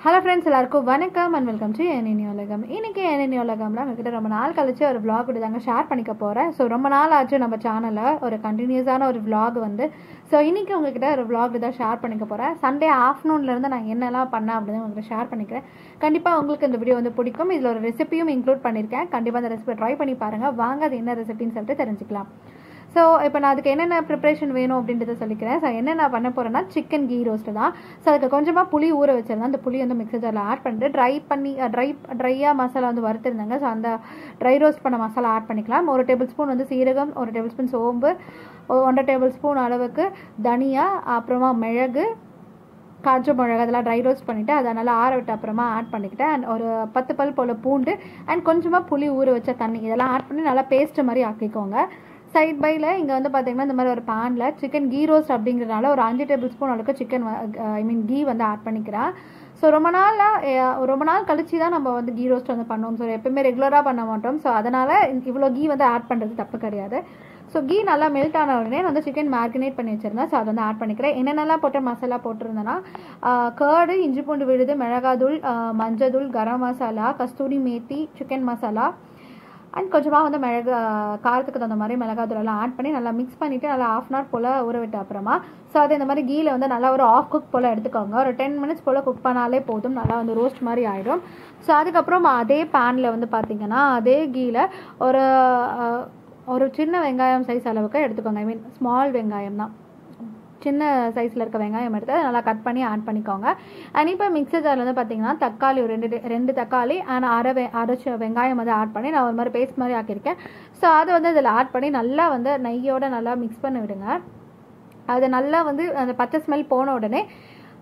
Hello friends, எல்லாருக்கும் வணக்கம் and welcome to any உலகம். இன்றைக்கி ஏனி உலகம்லாம் உங்ககிட்ட ரொம்ப நாள் கழிச்சு ஒரு vlog தாங்க ஷேர் பண்ணிக்க போகிறேன். ஸோ ரொம்ப நாள் ஆச்சு நம்ம சேனலில் ஒரு கண்டினியூஸான ஒரு vlog வந்து. ஸோ இன்றைக்கி உங்ககிட்ட ஒரு vlog தான் ஷேர் பண்ணிக்க போகிறேன். சண்டே ஆஃப்டர்நூன்லேருந்து நான் என்னெல்லாம் பண்ணேன் அப்படின்னு உங்கள்கிட்ட ஷேர் பண்ணிக்கிறேன். கண்டிப்பாக உங்களுக்கு இந்த வீடியோ வந்து பிடிக்கும். இதில் ஒரு ரெசிபியும் இன்க்ளூட் பண்ணியிருக்கேன். கண்டிப்பாக அந்த ரெசிபி ட்ரை பண்ணி பாருங்கள். வாங்க அது என்ன ரெசிபின்னு சொல்லிட்டு தெரிஞ்சுக்கலாம். ஸோ இப்போ நான் அதுக்கு என்னென்ன ப்ரிப்ரேஷன் வேணும் அப்படின்றத சொல்லிக்கிறேன். ஸோ என்ன நான் பண்ண போகிறேன்னா சிக்கன் கீ ரோஸ்ட்டு தான். ஸோ அதுக்கு கொஞ்சமாக புளி ஊற வச்சிருந்தேன். அந்த புளி வந்து மிக்சர் ஜாரில் ஆட் பண்ணிட்டு ட்ரையாக மசாலா வந்து வறுத்துருந்தாங்க. ஸோ அந்த ட்ரை ரோஸ்ட் பண்ண மசாலா ஆட் பண்ணிக்கலாம். 1 டேபிள் ஸ்பூன் வந்து சீரகம், 1 டேபிள் ஸ்பூன் சோம்பு, 1.5 டேபிள் ஸ்பூன் அளவுக்கு தனியா, அப்புறமா மிளகு, காஞ்ச மிளகு அதெல்லாம் ட்ரை ரோஸ்ட் பண்ணிவிட்டு அதை நல்லா ஆற விட்டு அப்புறமா ஆட் பண்ணிக்கிட்டேன். அண்ட் ஒரு 10 பல் போல் பூண்டு அண்ட் கொஞ்சமாக புளி ஊற வச்ச தண்ணி இதெல்லாம் ஆட் பண்ணி நல்லா பேஸ்ட்டு மாதிரி ஆக்கிக்கோங்க. சைட் பையில் இங்கே வந்து பார்த்தீங்கன்னா இந்த மாதிரி ஒரு பேனில் சிக்கன் கீ ரோஸ்ட் அப்படிங்கிறதுனால ஒரு 5 டேபிள் ஸ்பூன் அளவுக்கு கீ வந்து ஆட் பண்ணிக்கிறேன். ஸோ ரொம்ப நாள் கழிச்சு தான் நம்ம வந்து கீ ரோஸ்ட் வந்து பண்ணுவோம். ஸோ எப்பவுமே ரெகுலராக பண்ண மாட்டோம். ஸோ அதனால் இவ்வளோ கீ வந்து ஆட் பண்ணுறது தப்பு கிடையாது. ஸோ கீ நல்லா மெல்ட் ஆன உடனே நான் வந்து சிக்கன் மேரினேட் பண்ணி வச்சுருந்தேன். ஸோ அதை வந்து ஆட் பண்ணிக்கிறேன். என்னென்னலாம் போட்டு மசாலா போட்டிருந்தேன்னா கர்டு, இஞ்சி பூண்டு விழுது, மிளகாத்தூள், மஞ்சள், கரம் மசாலா, கஸ்தூரி மேத்தி, சிக்கன் மசாலா அண்ட் கொஞ்சமாக வந்து காரத்துக்கு தகுந்த மாதிரி மிளகாத்தூள் எல்லாம் ஆட் பண்ணி நல்லா மிக்ஸ் பண்ணிவிட்டு நல்லா 1/2 hour போல் ஊற விட்ட அப்புறமா ஸோ அது இந்த மாதிரி கீயில் வந்து நல்லா ஒரு ஆஃப் குக் போல் எடுத்துக்கோங்க. ஒரு 10 minutes போல் குக் பண்ணாலே போதும். நல்லா வந்து ரோஸ்ட் மாதிரி ஆகிடும். ஸோ அதுக்கப்புறம் அதே பேனில் வந்து பார்த்திங்கன்னா அதே கீயில் ஒரு சின்ன வெங்காயம் சைஸ் அளவுக்கு எடுத்துக்கோங்க. ஐ மீன் ஸ்மால் வெங்காயம் தான், சின்ன சைஸில் இருக்க வெங்காயம் எடுத்து அதை நல்லா கட் பண்ணி ஆட் பண்ணிக்கோங்க. அண்ட் இப்போ மிக்சர் ஜாரில் வந்து பார்த்தீங்கன்னா தக்காளி ஒரு 2 தக்காளி அண்ட் அரைச்ச வெங்காயம் வந்து ஆட் பண்ணி நான் ஒரு மாதிரி பேஸ்ட் மாதிரி ஆக்கியிருக்கேன். ஸோ அதை வந்து அதில் ஆட் பண்ணி நல்லா வந்து நெய்யோடு நல்லா மிக்ஸ் பண்ணி விடுங்க. அது நல்லா வந்து அந்த பச்சை ஸ்மெல் போன உடனே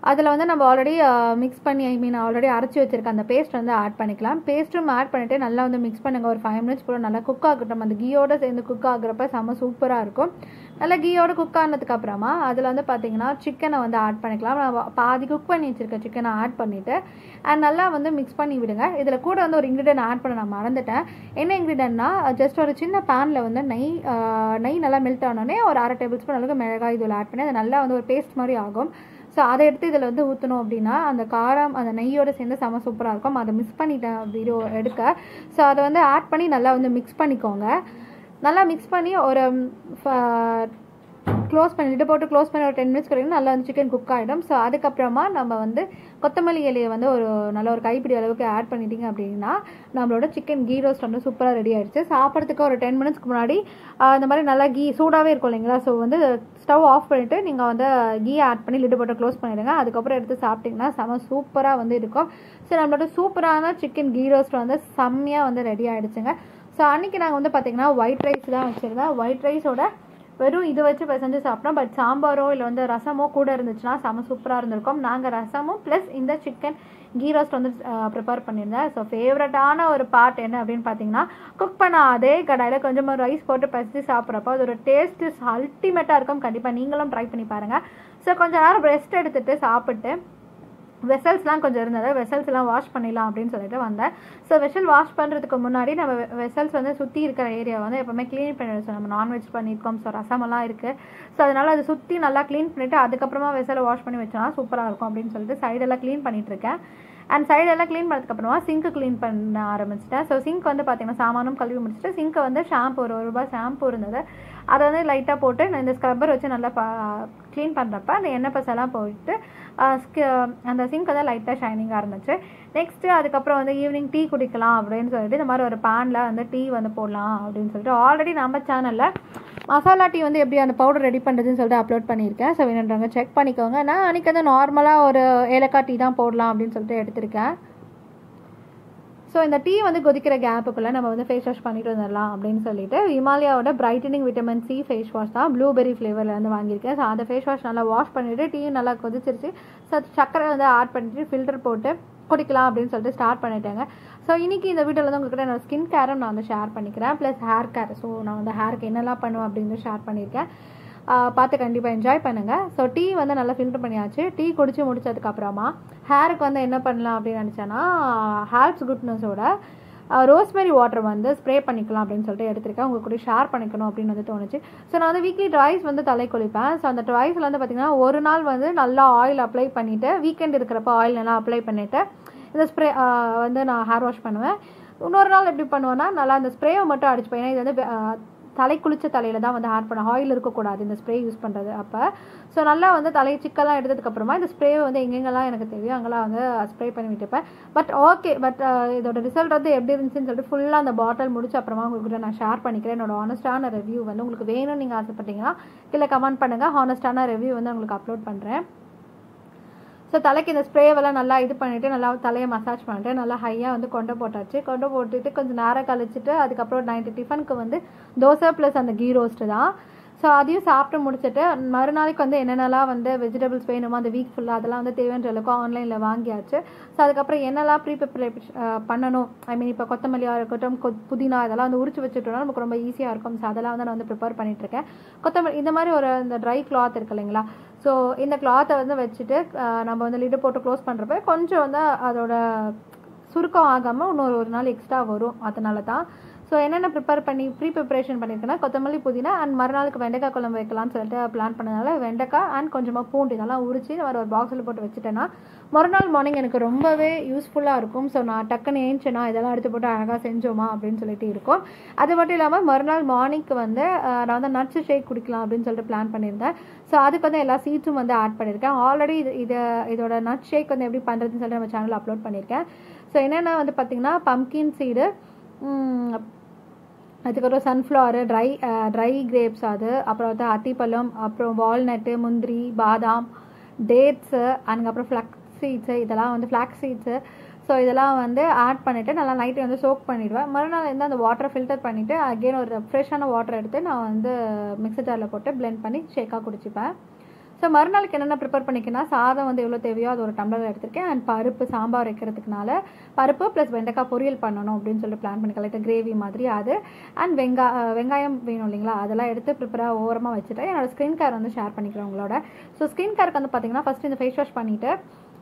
அதில் வந்து நம்ம ஆல்ரெடி மிக்ஸ் பண்ணி ஆல்ரெடி அரைச்சி வச்சுருக்க அந்த பேஸ்ட் வந்து ஆட் பண்ணிக்கலாம். பேஸ்ட்டும் ஆட் பண்ணிவிட்டு நல்லா வந்து மிக்ஸ் பண்ணுங்கள். ஒரு 5 minutes போல் நல்லா குக் ஆகட்டும். அந்த கீயோடு சேர்ந்து குக் ஆகுறப்ப செம்ம சூப்பராக இருக்கும். நல்லா கீயோடு குக் ஆனதுக்கு அப்புறமா அதில் வந்து பார்த்திங்கன்னா சிக்கனை வந்து ஆட் பண்ணிக்கலாம். நான் பாதி குக் பண்ணி வச்சுருக்க சிக்கனை ஆட் பண்ணிவிட்டு அண்ட் நல்லா வந்து மிக்ஸ் பண்ணி விடுங்க. இதில் கூட வந்து ஒரு இன்க்ரீடியன்ட் ஆட் பண்ண நான் மறந்துட்டேன். என்ன இன்க்ரீடியன்ட்னா ஜஸ்ட் ஒரு சின்ன பேனில் வந்து நெய் நல்லா மெல்ட் ஆனோடனே ஒரு 1/2 டேபிள் ஸ்பூன் அளவுக்கு மிளகாய் தூள் ஆட் பண்ணி அது நல்லா வந்து ஒரு பேஸ்ட் மாதிரி ஆகும். ஸோ அதை எடுத்து இதில் வந்து ஊற்றணும் அப்படின்னா அந்த காரம் அந்த நெய்யோடு சேர்ந்து செம சூப்பராக இருக்கும். அதை மிஸ் பண்ணிட்டேன் வீடியோ எடுக்க. ஸோ அதை வந்து ஆட் பண்ணி நல்லா வந்து மிக்ஸ் பண்ணிக்கோங்க. நல்லா மிக்ஸ் பண்ணி ஒரு க்ளோஸ் பண்ணி ஒரு 10 minutes கிடைக்கும். நல்லா வந்து சிக்கன் குக் ஆகிடும். ஸோ அதுக்கப்புறமா நம்ம வந்து கொத்தமல்லி இலையை வந்து நல்ல ஒரு கைப்பிடி அளவுக்கு ஆட் பண்ணிட்டீங்க அப்படின்னா நம்மளோட சிக்கன் கீ ரோஸ்ட் வந்து சூப்பராக ரெடி ஆகிடுச்சு. சாப்பிட்றதுக்கு ஒரு 10 minutesக்கு முன்னாடி இந்த மாதிரி நல்லா கீ சூடாகவே இருக்கும் இல்லைங்களா. ஸோ வந்து ஸ்டவ் ஆஃப் பண்ணிவிட்டு நீங்கள் வந்து கீ ஆட் பண்ணி லிட்டு போட்டு க்ளோஸ் பண்ணிடுங்க. அதுக்கப்புறம் எடுத்து சாப்பிட்டிங்கன்னா செம சூப்பராக வந்து இருக்கும். ஸோ நம்மளோட சூப்பரான சிக்கன் கீ ரோஸ்ட் வந்து செம்மையாக வந்து ரெடி ஆகிடுச்சுங்க. ஸோ அன்றைக்கி நாங்கள் வந்து பார்த்திங்கன்னா ஒயிட் ரைஸ் தான் வச்சுருந்தேன். ஒயிட் ரைஸோட வெறும் இது வச்சு பிசைஞ்சு சாப்பிட்டோம். பட் சாம்பாரோ இல்லை வந்து ரசமோ கூட இருந்துச்சுன்னா செம சூப்பராக இருந்திருக்கும். நாங்கள் ரசமும் ப்ளஸ் இந்த சிக்கன் கீ ரோஸ்ட் வந்து ப்ரிப்பேர் பண்ணியிருந்தேன். ஸோ ஃபேவரட்டான ஒரு பார்ட் என்ன அப்படின்னு பார்த்தீங்கன்னா குக் பண்ண அதே கடாயில் கொஞ்சமாக ரைஸ் போட்டு பிசைஞ்சு சாப்பிட்றப்போ அது ஒரு டேஸ்ட்டு அல்டிமேட்டாக இருக்கும். கண்டிப்பாக நீங்களும் ட்ரை பண்ணி பாருங்கள். ஸோ கொஞ்சம் நேரம் ரெஸ்ட் எடுத்துகிட்டு சாப்பிட்டு வெசல்ஸ்லாம் கொஞ்சம் இருந்தது. வெசல்ஸ்லாம் வாஷ் பண்ணிடலாம் அப்படின்னு சொல்லிட்டு வந்தேன். ஸோ வெசல் வாஷ் பண்ணுறதுக்கு முன்னாடி நம்ம வெசல்ஸ் வந்து சுற்றி இருக்கிற ஏரியா வந்து எப்போவுமே க்ளீன் பண்ணி வச்சோம். நம்ம நான்வெஜ் பண்ணியிருக்கோம். ஸோ ரசமெல்லாம் இருக்குது. ஸோ அதனால் அதை சுற்றி நல்லா க்ளீன் பண்ணிவிட்டு அதுக்கப்புறமா வெசலை வாஷ் பண்ணி வச்சோன்னா சூப்பராக இருக்கும் அப்படின்னு சொல்லிட்டு சைடெல்லாம் க்ளீன் பண்ணிகிட்ருக்கேன். அண்ட் சைடெல்லாம் க்ளீன் பண்ணதுக்கப்புறமா சிங்க்கு க்ளீன் பண்ண ஆரம்பிச்சிட்டேன். ஸோ சிங்க் வந்து பார்த்திங்கன்னா சாமானும் கழுவி முடிச்சுட்டு சிங்க்கை வந்து ஷாம்பு ஒரு ₹1 ஷாம்பு இருந்தது. அதை வந்து லைட்டாக போட்டு நான் இந்த ஸ்க்ரப்பர் வச்சு நல்லா க்ளீன் பண்ணுறப்ப அந்த எண்ணெய் பசெல்லாம் போயிட்டு அந்த சிங்க் வந்து லைட்டாக ஷைனிங்காக இருந்துச்சு. நெக்ஸ்ட்டு அதுக்கப்புறம் வந்து ஈவினிங் டீ குடிக்கலாம் அப்படின்னு சொல்லிட்டு இந்த மாதிரி ஒரு பேனில் வந்து டீ வந்து போடலாம் அப்படின்னு சொல்லிட்டு ஆல்ரெடி நம்ம சேனலில் மசாலா டீ வந்து எப்படி அந்த பவுடர் ரெடி பண்ணுறதுன்னு சொல்லிட்டு அப்லோட் பண்ணியிருக்கேன். ஸோ வேணுன்றவங்க செக் பண்ணிக்கோங்க. நான் அன்றைக்கி வந்து நார்மலாக ஒரு ஏலக்காய் டீ தான் போடலாம் அப்படின்னு சொல்லிட்டு எடுத்திருக்கேன். ஸோ இந்த டீ வந்து கொதிக்கிற கேப்புக்குள்ளே நம்ம வந்து ஃபேஸ் வாஷ் பண்ணிட்டு வந்துடலாம் அப்படின்னு சொல்லிட்டு ஹிமாலயாவோட brightening vitamin C face wash தான் ப்ளூபெரி ஃப்ளேவரில் வந்து வாங்கியிருக்கேன். ஸோ அந்த ஃபேஸ் வாஷ் நல்லா வாஷ் பண்ணிவிட்டு டீ நல்லா கொதிச்சிருச்சு. ஸோ சக்கரை வந்து ஆட் பண்ணிட்டு ஃபில்டர் போட்டு குடிக்கலாம் அப்படின்னு சொல்லிட்டு ஸ்டார்ட் பண்ணிட்டேங்க. ஸோ இன்றைக்கி இந்த வீடியோவில் வந்து உங்கள்கிட்ட என்னோட ஸ்கின் கேரும் நான் வந்து ஷேர் பண்ணிக்கிறேன். Plus hair care. ஸோ நான் வந்து ஹேருக்கு என்னெல்லாம் பண்ணுவேன் அப்படின்னு ஷேர் பண்ணியிருக்கேன். பார்த்து கண்டிப்பாக என்ஜாய் பண்ணுங்கள். ஸோ டீ வந்து நல்லா ஃபில்டர் பண்ணியாச்சு. டீ குடித்து முடிச்சதுக்கப்புறமா ஹேருக்கு வந்து என்ன பண்ணலாம் அப்படின்னு நினச்சேன்னா ஹேர்ப்ஸ் குட்னஸோட ரோஸ்மெரி வாட்டர் வந்து ஸ்ப்ரே பண்ணிக்கலாம் அப்படின்னு சொல்லிட்டு எடுத்திருக்கேன். உங்க கூட ஷேர் பண்ணிக்கணும் அப்படின்னு வந்து தோணுச்சு. ஸோ நான் வந்து வீக்லி ட்வைஸ் வந்து தலை குளிப்பேன். ஸோ அந்த ட்வைஸில் வந்து பார்த்தீங்கன்னா ஒரு நாள் வந்து நல்லா ஆயில் அப்ளை பண்ணிவிட்டு வீக்கெண்ட் இருக்கிறப்ப ஆயில் நல்லா அப்ளை பண்ணிவிட்டு இந்த ஸ்ப்ரே வந்து நான் ஹேர் வாஷ் பண்ணுவேன். இன்னொரு நாள் எப்படி பண்ணுவேன்னா நல்லா அந்த ஸ்ப்ரேவை மட்டும் அடிச்சுப்பேன். ஏன்னா இது வந்து தலை குளிச்ச தலையில் தான் வந்து ஹேர் பண்ண ஆயில் இருக்கக்கூடாது இந்த ஸ்ப்ரே யூஸ் பண்ணுறது அப்போ. ஸோ நல்லா வந்து தலையை சிக்கெல்லாம் எடுத்ததுக்கப்புறமா இந்த ஸ்ப்ரேவை வந்து எங்கெங்கெல்லாம் எனக்கு தெரியும் அங்கெல்லாம் வந்து ஸ்ப்ரே பண்ணி விட்டுப்பேன். பட் ஓகே, பட் இதோட ரிசல்ட் வந்து எப்படி இருந்துச்சுன்னு சொல்லிட்டு ஃபுல்லாக அந்த பாட்டில் முடிச்சு அப்புறமா உங்களுக்கு நான் ஷேர் பண்ணிக்கிறேன். என்னோட ஹானஸ்டான ரிவ்யூ வந்து உங்களுக்கு வேணும்னு நீங்கள் ஆசைப்பட்டீங்கன்னா கீழே கமெண்ட் பண்ணுங்கள். ஹானஸ்டான ரிவ்யூ வந்து உங்களுக்கு அப்லோட் பண்ணுறேன். ஸோ தலைக்கு இந்த ஸ்ப்ரேவெல்லாம் நல்லா இது பண்ணிவிட்டு நல்லா தலையை மசாஜ் பண்ணிட்டு நல்லா ஹையாக வந்து கொண்டை போட்டாச்சு. கொண்டை போட்டுட்டு கொஞ்சம் நேரம் கழிச்சிட்டு அதுக்கப்புறம் நைட்டு டிஃபனுக்கு வந்து தோசை ப்ளஸ் அந்த கீ ரோஸ்ட்டு தான். ஸோ அதையும் சாப்பிட்டு முடிச்சுட்டு மறுநாளைக்கு வந்து என்னென்னலாம் வந்து வெஜிடபிள்ஸ் வேணுமோ அந்த வீக் ஃபுல்லாக அதெல்லாம் வந்து தேவையான அளவுக்கு ஆன்லைனில் வாங்கியாச்சு. ஸோ அதுக்கப்புறம் என்னெல்லாம் பண்ணணும், ஐ மீன் இப்போ கொத்தமல்லியாக இருக்கட்டும் புதினா இதெல்லாம் வந்து உரிச்சு வச்சுட்டோம்னா நமக்கு ரொம்ப ஈஸியாக இருக்கும். ஸோ அதெல்லாம் வந்து நான் வந்து ப்ரிப்பேர் பண்ணிகிட்ருக்கேன். கொத்தமல்லி இந்த மாதிரி ஒரு இந்த ட்ரை கிளாத் இருக்கு இல்லைங்களா, ஸோ இந்த கிளாத்தை வந்து வச்சுட்டு நம்ம வந்து லிட்டு போட்டு க்ளோஸ் பண்ணுறப்ப கொஞ்சம் வந்து அதோட சுருக்கம் ஆகாமல் இன்னொரு நாள் எக்ஸ்ட்ரா வரும். அதனால தான். ஸோ என்னென்ன ப்ரிப்பரேஷன் பண்ணியிருக்கேன்னா கொத்தமல்லி புதினா அண்ட் மறுநாளுக்கு வெண்டைக்காய் குழம்பு வைக்கலாம்னு சொல்லிட்டு பிளான் பண்ணதுனால வெண்டைக்காய் அண்ட் கொஞ்சமாக பூண்டு இதெல்லாம் உரிச்சு ஒரு பாக்ஸில் போட்டு வச்சுட்டேன்னா மறுநாள் மார்னிங் எனக்கு ரொம்பவே யூஸ்ஃபுல்லாக இருக்கும். ஸோ நான் டக்குன்னு ஏஞ்சினா இதெல்லாம் எடுத்து போட்டு அழகாக செஞ்சோமா அப்படின்னு சொல்லிட்டு இருக்கும். அது மட்டும் இல்லாமல் மறுநாள் மார்னிங்க்கு வந்து நான் வந்து நட்ஸ் ஷேக் குடிக்கலாம் அப்படின்னு சொல்லிட்டு பிளான் பண்ணியிருந்தேன். ஸோ அதுக்கு வந்து எல்லா சீட்ஸும் வந்து ஆட் பண்ணியிருக்கேன். ஆல்ரெடி இதோட நட் ஷேக் வந்து எப்படி பண்ணுறதுன்னு சொல்லிட்டு நம்ம சேனலில் அப்லோட் பண்ணியிருக்கேன். ஸோ என்னென்ன வந்து பார்த்திங்கன்னா பம்கின் சீடு, அதுக்கப்புறம் சன்ஃப்ளவர், ட்ரை கிரேப்ஸ், அது அப்புறம் வந்து அத்திப்பழம், அப்புறம் வால்நட்டு, முந்திரி, பாதாம், டேட்ஸு, அதுக்கப்புறம் ஃப்ளாக்ஸ் சீட்ஸு. ஸோ இதெல்லாம் வந்து ஆட் பண்ணிவிட்டு நல்லா நைட்டு வந்து சோக் பண்ணிவிடுவேன். மறுநாள் வந்து அந்த வாட்டரை ஃபில்டர் பண்ணிவிட்டு அகெயின் ஒரு ஃப்ரெஷ்ஷான வாட்டர் எடுத்து நான் வந்து மிக்ஸர் ஜாரில் போட்டு பிளெண்ட் பண்ணி ஷேக்காக குடிச்சிப்பேன். ஸோ மறுநாளுக்கு என்னென்ன ப்ரிப்பேர் பண்ணிக்கன்னா சாதம் வந்து எவ்வளோ தேவையோ அது ஒரு டம்ளர் எடுத்திருக்கேன். அண்ட் பருப்பு சாம்பார் வைக்கிறதுக்குனால பருப்பு ப்ளஸ் வெண்டைக்காய் பொரியல் பண்ணணும் அப்படின்னு சொல்லிட்டு பிளான் பண்ணி கலெக்டர் கிரேவி மாதிரி அது. அண்ட் வெங்காயம் வேணும் இல்லைங்களா, அதெல்லாம் எடுத்து ப்ரிப்பராக ஓரமாக வச்சுட்டேன். என்னோட ஸ்கின் கேர் வந்து ஷேர் பண்ணிக்கிறேன் உங்களோட. ஸோ ஸ்கின் கேருக்கு வந்து பார்த்தீங்கன்னா ஃபஸ்ட்டு இந்த ஃபேஸ் வாஷ் பண்ணிவிட்டு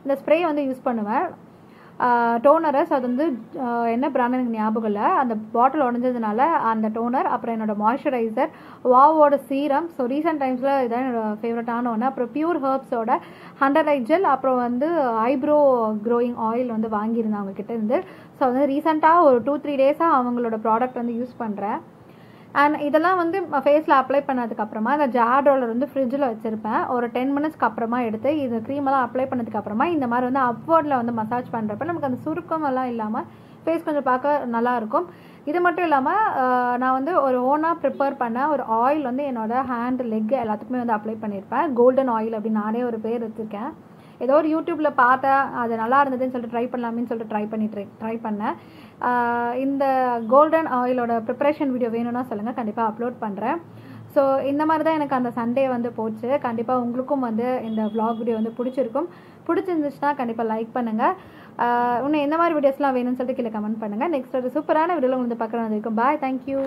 இந்த ஸ்ப்ரே வந்து யூஸ் பண்ணுவேன். டோனரஸ் அது வந்து என்ன பிராண்ட் எனக்கு ஞாபகம் இல்லை, அந்த பாட்டில் உடஞ்சதுனால அந்த டோனர், அப்புறம் என்னோட மாய்ஸ்சரைசர், வாவோட சீரம். ஸோ ரீசெண்ட் டைம்ஸில் இதான் என்னோட ஃபேவரட்டான ஒன்று. அப்புறம் பியூர் ஹர்ப்ஸோட 100 ஐ ஜெல், அப்புறம் வந்து ஐப்ரோ க்ரோயிங் ஆயில் வந்து வாங்கியிருந்தேன் அவங்கக்கிட்ட இருந்து. ஸோ வந்து ரீசெண்டாக ஒரு 2-3 டேஸாக அவங்களோட ப்ராடக்ட் வந்து யூஸ் பண்ணுறேன். அண்ட் இதெல்லாம் வந்து ஃபேஸில் அப்ளை பண்ணதுக்கப்புறமா இந்த ஜார் ரோலர் வந்து ஃப்ரிட்ஜில் வச்சுருப்பேன். ஒரு 10 மினிட்ஸ்க்கு அப்புறமா எடுத்து இது க்ரீமெல்லாம் அப்ளை பண்ணதுக்கப்புறமா இந்த மாதிரி வந்து அப்வர்டில் வந்து மசாஜ் பண்ணுறப்ப நமக்கு அந்த சுருக்கமெல்லாம் இல்லாமல் ஃபேஸ் கொஞ்சம் பார்க்க நல்லாயிருக்கும். இது மட்டும் இல்லாமல் நான் வந்து ஒரு ஓனாக ப்ரிப்பேர் பண்ண ஒரு ஆயில் வந்து என்னோட ஹேண்ட், லெக் எல்லாத்துக்குமே வந்து அப்ளை பண்ணியிருப்பேன். கோல்டன் ஆயில் அப்படின்னு நானே ஒரு பேர் வச்சுருக்கேன். ஏதோ ஒரு யூடியூப்பில் பார்த்தேன், அது நல்லா இருந்ததுன்னு சொல்லிட்டு ட்ரை பண்ணலாமேன்னு சொல்லிட்டு ட்ரை பண்ணேன். இந்த கோல்டன் ஆயிலோட ப்ரிப்பரேஷன் வீடியோ வேணும்னா சொல்லுங்கள், கண்டிப்பாக அப்லோட் பண்ணுறேன். ஸோ இந்த மாதிரி தான் எனக்கு அந்த சண்டே வந்து போச்சு. கண்டிப்பாக உங்களுக்கும் வந்து இந்த vlog வீடியோ வந்து பிடிச்சிருந்துச்சுன்னா கண்டிப்பாக லைக் பண்ணுங்கள். இன்னும் எந்த மாதிரி வீடியோஸ்லாம் வேணும்னு சொல்லிட்டு கீழே கமெண்ட் பண்ணுங்கள். நெக்ஸ்ட் ஒரு சூப்பரான வீடியோவில் வந்து பார்க்குறது வரைக்கும் பாய், தேங்க்யூ.